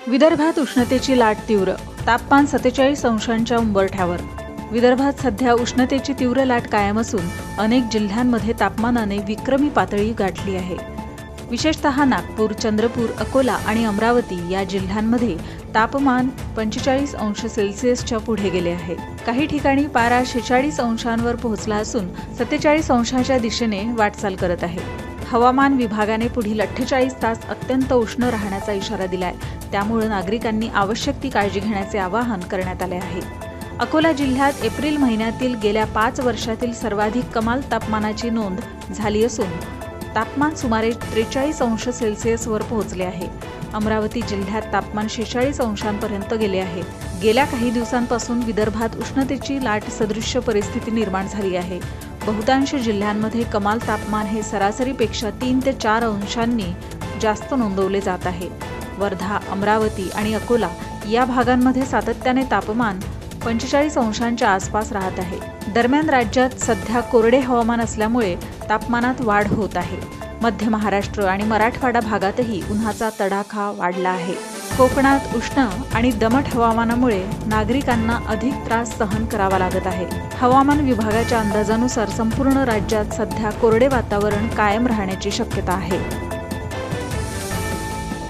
विदर्भात उष्णतेची लाट तीव्र, तापमान 47 अंशांच्या उंबरठ्यावर। विदर्भात सध्या उष्णतेची तीव्र लाट कायम असून अनेक जिल्ह्यांमध्ये तापमानाने विक्रमी पातळी गाठली आहे। विशेषतः नागपूर, चंद्रपूर, अकोला आणि अमरावती या जिल्ह्यांमध्ये तापमान 45 अंश सेल्सिअसच्या पुढे गेले आहे। काही ठिकाणी पारा 46 अंशांवर पोहोचला असून 47 अंशाच्या दिशेने वाटचाल करत आहे। हवामान विभागाने पुढील 48 तास अत्यंत उष्ण राहण्याचा इशारा दिलाय, त्यामुळे नागरिकांनी आवश्यक ती काळजी घेण्याचे आवाहन करण्यात आले आहे। अकोला जिल्ह्यात एप्रिल महिन्यातील गेल्या 5 वर्षातील सर्वाधिक कमाल तापमानाची नोंद झाली असून तापमान सुमारे 43 अंश सेल्सिअसवर पोहोचले आहे। अमरावती जिल्ह्यात तापमान 46 अंशांपर्यंत गेले आहे। गेल्या काही दिवसांपासून विदर्भात उष्णतेची लाट सदृश्य परिस्थिती निर्माण झाली आहे। बहुतांश जिल्ह्यांमध्ये कमाल तापमान हे सरासरीपेक्षा 3 ते 4 अंशांनी जास्त नोंदवले जात आहे। वर्धा, अमरावती आणि अकोला या भागांमध्ये सातत्याने तापमान 45 अंशांच्या आसपास राहत आहे। दरम्यान राज्यात सध्या कोरडे हवामान असल्यामुळे तापमानात वाढ होत आहे। मध्य महाराष्ट्र आणि मराठवाडा भागातही उन्हाचा तडाखा वाढला आहे। कोकणात उष्ण आणि दमट हवामानामुळे नागरिकांना अधिक त्रास सहन करावा लागत आहे। हवामान विभागाच्या अंदाजानुसार संपूर्ण राज्यात सध्या कोरडे वातावरण कायम राहण्याची शक्यता आहे।